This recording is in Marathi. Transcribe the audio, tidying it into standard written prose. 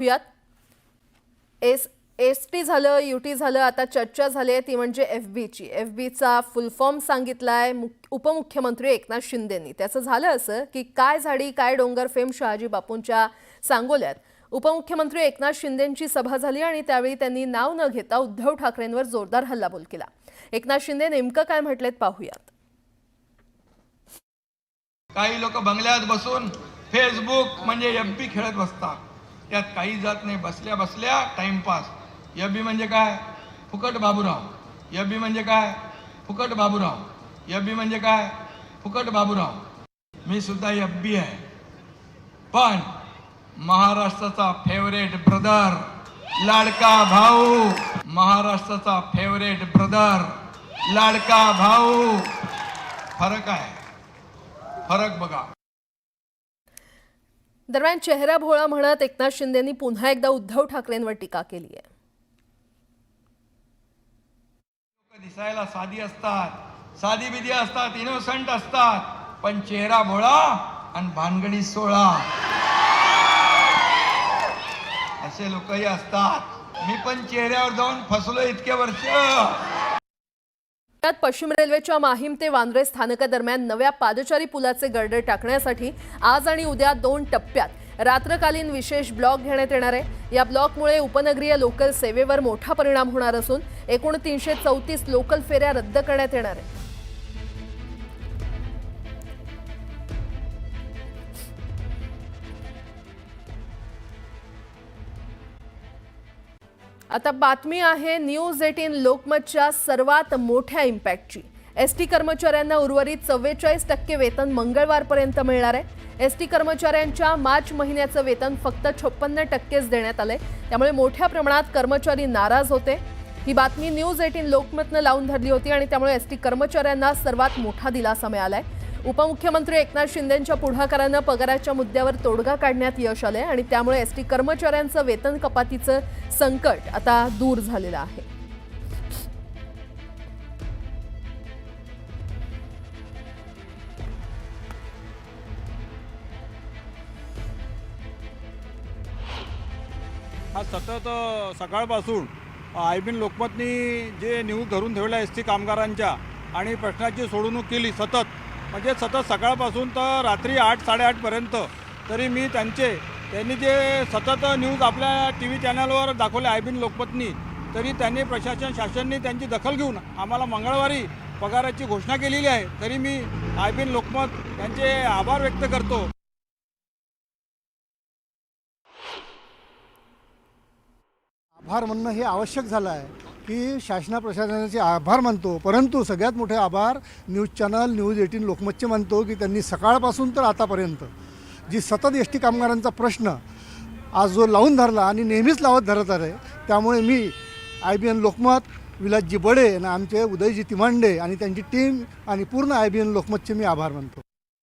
यात एसटी झालं, यूटी झालं, आता चर्चा झाली आहे ती म्हणजे एफबीची. एफबीचा फुल फॉर्म सांगितलाय उपमुख्यमंत्री एकनाथ शिंदेंनी. त्याचं झालं असं की काय झाडी काय डोंगर फेम शहाजी बापूंच्या सांगोल्यात उपमुख्यमंत्री एकनाथ शिंदेंची सभा झाली आणि त्यावेळी त्यांनी नाव न घेता उद्धव ठाकरेंवर जोरदार हल्लाबोल केला. एकनाथ शिंदे नेमकं काय म्हटलेत पाहूयात. काही लोक बंगल्यात बसून फेसबुक म्हणजे एमपी खेळत बसतात. त्यात काही जात नाही, बसल्या बसल्या टाइमपास. एफबी म्हणजे काय? फुकट बाबूराव. एफबी म्हणजे काय? फुकट बाबूराव. एफबी म्हणजे काय? फुकट बाबूराव. मी सुद्धा एफबी आहे, पण महाराष्ट्राचा फेवरेट ब्रदर, लाडका भाऊ. महाराष्ट्राचा फेवरेट ब्रदर, लाडका भाऊ. फरक आहे, फरक बघा. दरम्यान चेहरा भोळा म्हणत एकनाथ शिंदेंनी पुन्हा एकदा उद्धव ठाकरेंवर टीका केली आहे. दिसायला साधी असतात, साधी बिधी असतात, इनोसंट असतात, पण चेहरा भोळा आणि भानगडी सोळा असे लोकही असतात. मी पण चेहऱ्यावर जाऊन फसलो इतके वर्ष. पश्चिम रेल्वेच्या माहीम ते वांद्रे स्थानकादरम्यान नव्या पादचारी पुलाचे गर्डर टाकण्यासाठी आज आणि उद्या 2 टप्प्यात रात्रकालीन विशेष ब्लॉक घेण्यात येणार आहे. या ब्लॉकमुळे उपनगरीय लोकल सेवेवर मोठा परिणाम होणार असून एकूण 334 लोकल फेऱ्या रद्द करण्यात येणार आहेत. आता बातमी आहे न्यूज 18 लोकमतच्या सर्वात मोठ्या इम्पॅक्टची. एसटी कर्मचाऱ्यांना उर्वरित 44% वेतन मंगळवारपर्यंत मिळणार आहे. एसटी कर्मचाऱ्यांच्या मार्च महिन्याचं वेतन फक्त 56%च देण्यात आलंय. त्यामुळे मोठ्या प्रमाणात कर्मचारी नाराज होते. ही बातमी न्यूज 18 लोकमतनं लावून धरली होती आणि त्यामुळे एसटी कर्मचाऱ्यांना सर्वात मोठा दिलासा मिळालाय. उपमुख्यमंत्री एकनाथ शिंदेंच्या पुढाकारानं पगाराच्या मुद्द्यावर तोडगा काढण्यात यश आलंय आणि त्यामुळे एसटी कर्मचाऱ्यांचं वेतन कपातीचं संकट आता दूर झालेलं आहे. हा सतत सकाळपासून आयबीन लोकमतनी जे न्यूज धरून ठेवल्या एसटी कामगारांच्या आणि प्रश्नाची सोडवणूक केली सतत, म्हणजे सतत सकाळपासून तर रात्री 8-8:30 पर्यंत तरी मी त्यांनी जे सतत न्यूज आपल्या TV चॅनलवर दाखवले आयबीन लोकमतनी, तरी त्यांनी शासनाने त्यांची दखल घेऊन आम्हाला मंगळवारी पगाराची घोषणा केलेली आहे. तरी मी आयबीन लोकमत यांचे आभार व्यक्त करतो. आभार म्हणणं हे आवश्यक झालं आहे की शासना प्रशासनाचे आभार मानतो, परंतु सगळ्यात मोठे आभार न्यूज चॅनल न्यूज 18 लोकमतचे मानतो की त्यांनी सकाळपासून तर आतापर्यंत जी सतत एसटी कामगारांचा प्रश्न आज जो लावून धरला आणि नेहमीच लावत धरत आहे, त्यामुळे मी आयबीएन लोकमत, विलासजी बडे आणि आमचे उदयजी तिमांडे आणि त्यांची टीम आणि पूर्ण आयबीएन लोकमतचे मी आभार मानतो.